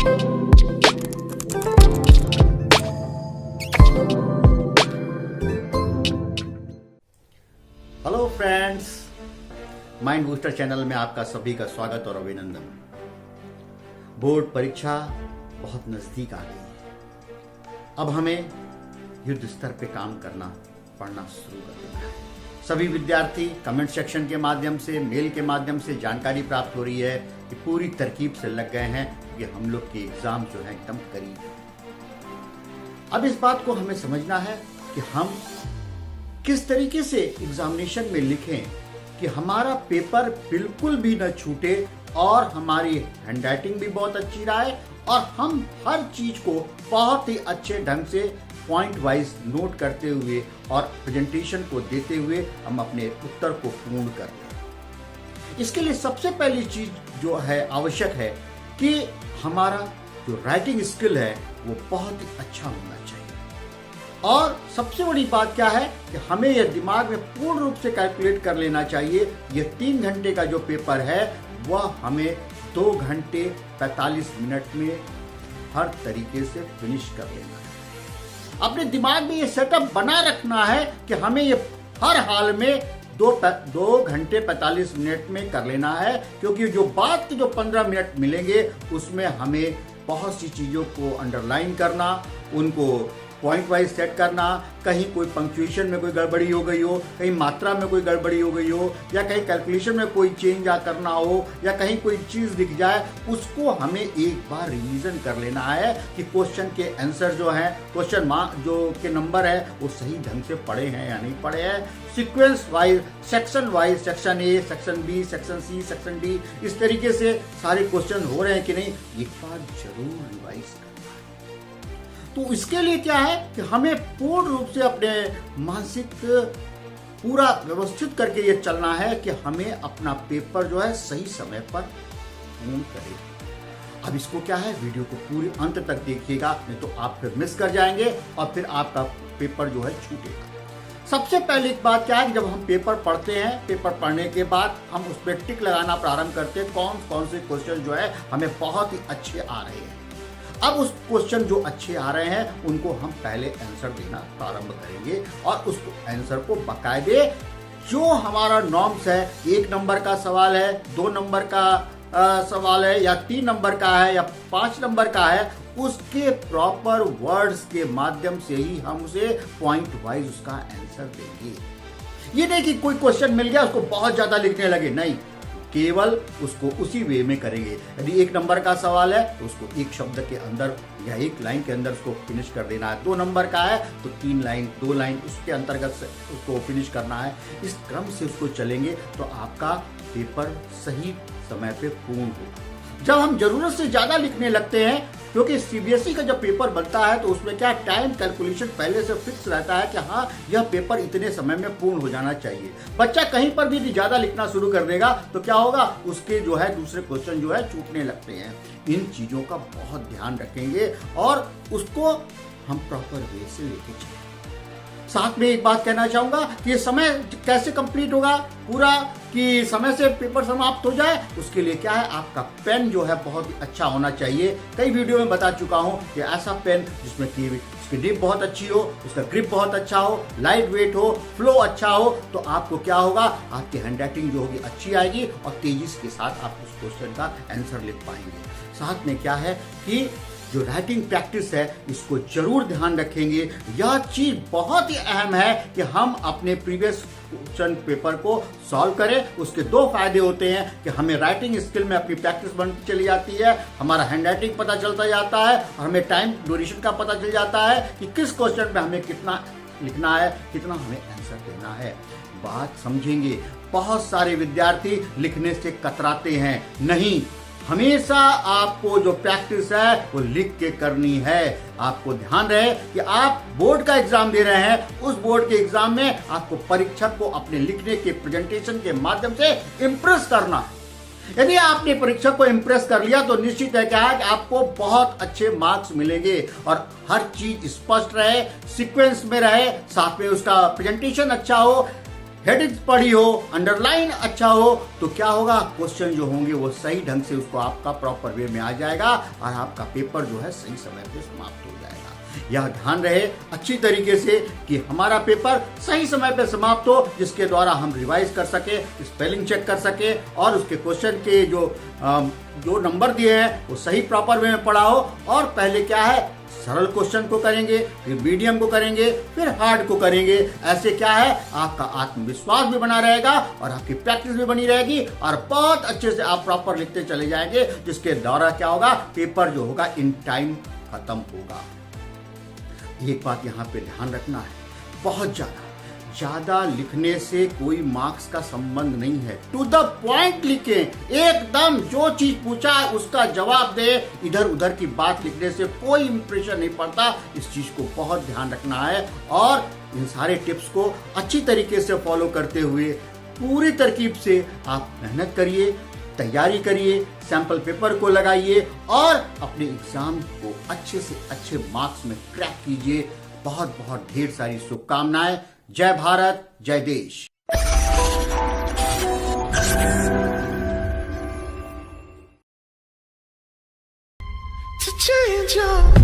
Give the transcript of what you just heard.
Hello friends, mind booster channel में आपका सभी का स्वागत और अभिनंदन। बोर्ड परीक्षा बहुत नजदीक आ गई है। अब हमें युद्ध स्तर पे काम करना पढ़ना शुरू कर देना है। सभी विद्यार्थी कमेंट सेक्शन के माध्यम से, मेल के माध्यम से जानकारी प्राप्त हो रही है कि पूरी तरकीब से लग गए हैं कि हम लोग के एग्जाम जो है एकदम करीब है। अब इस बात को हमें समझना है कि हम किस तरीके से एग्जामिनेशन में लिखें कि हमारा पेपर बिल्कुल भी न छूटे और हमारी हैंडराइटिंग भी बहुत अच्छी रहे और हम हर चीज को बहुत ही अच्छे ढंग से पॉइंट वाइज नोट करते हुए और प्रेजेंटेशन को देते हुए हम अपने उत्तर को पूर्ण कर लें। इसके लिए सबसे पहली चीज जो है आवश्यक है कि हमारा जो राइटिंग स्किल है वो बहुत ही अच्छा होना चाहिए। और सबसे बड़ी बात क्या है कि हमें यह दिमाग में पूर्ण रूप से कैलकुलेट कर लेना चाहिए, ये 3 घंटे का जो पेपर है वह हमें 2 घंटे 45 मिनट में हर तरीके से फिनिश कर लेना है। अपने दिमाग में ये सेटअप बना रखना है कि हमें ये हर हाल में 2 घंटे 45 मिनट में कर लेना है, क्योंकि जो बाद के जो 15 मिनट मिलेंगे उसमें हमें बहुत सी चीजों को अंडरलाइन करना, उनको पॉइंट वाइज सेट करना, कहीं कोई पंक्चुएशन में कोई गड़बड़ी हो गई हो, कहीं मात्रा में कोई गड़बड़ी हो गई हो, या कहीं कैलकुलेशन में कोई चेंज करना हो, या कहीं कोई चीज दिख जाए, उसको हमें एक बार रिवीजन कर लेना है कि क्वेश्चन के आंसर जो है, क्वेश्चन जो के नंबर है वो सही ढंग से पढ़े हैं या नहीं पढ़े हैं, sequence wise, section wise, section A, section B, section C, section D, इस तरीके से सारे क्वेश्चन हो रहे हैं कि नहीं, एक बार जरूर रिवाइज करना। तो इसके लिए क्या है कि हमें पूर्ण रूप से अपने मानसिक पूरा व्यवस्थित करके ये चलना है कि हमें अपना पेपर जो है सही समय पर पूर्ण करें। अब इसको क्या है, वीडियो को पूरी अंत तक देखिएगा, नहीं तो आप फिर मिस कर जाएंगे और फिर आपका पेपर जो है छूटेगा। सबसे पहले एक बात क्या है कि जब हम पेपर पढ़ते हैं, पेपर पढ़ने के बाद हम उस पर टिक लगाना प्रारंभ करते हैं कौन कौन से क्वेश्चन जो है हमें बहुत ही अच्छे आ रहे हैं। अब उस क्वेश्चन जो अच्छे आ रहे हैं उनको हम पहले आंसर देना प्रारंभ करेंगे और उस आंसर को बकायदे जो हमारा नॉर्म्स है, 1 नंबर का सवाल है, 2 नंबर का सवाल है, या 3 नंबर का है, या 5 नंबर का है, उसके प्रॉपर वर्ड्स के माध्यम से ही हम उसे पॉइंट वाइज उसका आंसर देंगे। ये नहीं कि कोई क्वेश्चन मिल गया उसको बहुत ज्यादा लिखने लगे, नहीं, केवल उसको उसी वे में करेंगे। यदि 1 नंबर का सवाल है तो उसको 1 शब्द के अंदर या 1 लाइन के अंदर उसको फिनिश कर देना है। 2 नंबर का है तो 3 लाइन, 2 लाइन उसके अंतर्गत उसको फिनिश करना है। इस क्रम से उसको चलेंगे तो आपका पेपर सही समय पे पूर्ण होगा। जब हम जरूरत से ज्यादा लिखने लगते हैं, क्योंकि सीबीएसई का जब पेपर बनता है तो उसमें क्या टाइम कैलकुलेशन पहले से फिक्स रहता है कि हाँ यह पेपर इतने समय में पूर्ण हो जाना चाहिए। बच्चा कहीं पर भी ज्यादा लिखना शुरू कर देगा तो क्या होगा, उसके जो है दूसरे क्वेश्चन जो है छूटने लगते हैं। इन चीजों का बहुत ध्यान रखेंगे और उसको हम प्रॉपर वे से लेके चलेंगे। साथ में एक बात कहना चाहूंगा कि ये समय कैसे कंप्लीट होगा पूरा, कि समय से पेपर समाप्त हो जाए, उसके लिए क्या है, आपका पेन जो है बहुत ही अच्छा होना चाहिए। कई वीडियो में बता चुका हूं कि ऐसा पेन जिसमें कि उसकी निब बहुत अच्छी हो, उसका ग्रिप बहुत अच्छा हो, लाइट वेट हो, फ्लो अच्छा हो, तो आपको क्या होगा, आपकी हैंडराइटिंग जो होगी अच्छी आएगी और तेजी के साथ आप उस क्वेश्चन का आंसर लिख पाएंगे। साथ में क्या है कि जो राइटिंग प्रैक्टिस है इसको जरूर ध्यान रखेंगे। यह चीज बहुत ही अहम है कि हम अपने प्रीवियस क्वेश्चन पेपर को सॉल्व करें। उसके 2 फायदे होते हैं कि हमें राइटिंग स्किल में अपनी प्रैक्टिस बनती चली जाती है, हमारा हैंडराइटिंग पता चलता जाता है और हमें टाइम ड्यूरेशन का पता चल जाता है कि किस क्वेश्चन में हमें कितना लिखना है, कितना हमें आंसर देना है। बात समझेंगे, बहुत सारे विद्यार्थी लिखने से कतराते हैं, नहीं, हमेशा आपको जो प्रैक्टिस है वो लिख के करनी है। आपको ध्यान रहे कि आप बोर्ड का एग्जाम दे रहे हैं, उस बोर्ड के एग्जाम में आपको परीक्षक को अपने लिखने के प्रेजेंटेशन के माध्यम से इंप्रेस करना है। यदि आपने परीक्षक को इंप्रेस कर लिया तो निश्चित है क्या है कि आपको बहुत अच्छे मार्क्स मिलेंगे और हर चीज स्पष्ट रहे, सीक्वेंस में रहे, साथ में उसका प्रेजेंटेशन अच्छा हो, हेडिंग्स पढ़ी हो, अंडरलाइन अच्छा हो, तो क्या होगा, क्वेश्चन जो होंगे वो सही ढंग से उसको आपका प्रॉपर वे में आ जाएगा और आपका पेपर जो है सही समय पे समाप्त हो जाएगा। यह ध्यान रहे अच्छी तरीके से कि हमारा पेपर सही समय पे समाप्त हो, जिसके द्वारा हम रिवाइज कर सके, स्पेलिंग चेक कर सके और उसके क्वेश्चन के जो नंबर दिए हैं वो सही प्रॉपर वे में पढ़ा हो। और पहले क्या है, सरल क्वेश्चन को करेंगे, फिर मीडियम को करेंगे, फिर हार्ड को करेंगे। ऐसे क्या है, आपका आत्मविश्वास भी बना रहेगा और आपकी प्रैक्टिस भी बनी रहेगी और बहुत अच्छे से आप प्रॉपर लिखते चले जाएंगे, जिसके द्वारा क्या होगा, पेपर जो होगा इन टाइम खत्म होगा। एक बात यहाँ पे ध्यान रखना है, बहुत ज्यादा लिखने से कोई मार्क्स का संबंध नहीं है। टू द पॉइंट लिखें, एकदम जो चीज पूछा उसका जवाब दे। इधर उधर की बात लिखने से कोई इंप्रेशन नहीं पड़ता। इस चीज को बहुत ध्यान रखना है और इन सारे टिप्स को अच्छी तरीके से फॉलो करते हुए पूरी तरकीब से आप मेहनत करिए, तैयारी करिए, सैंपल पेपर को लगाइए और अपने एग्जाम को अच्छे से अच्छे मार्क्स में क्रैक कीजिए। बहुत बहुत ढेर सारी शुभकामनाएं। जय भारत, जय देश। To change your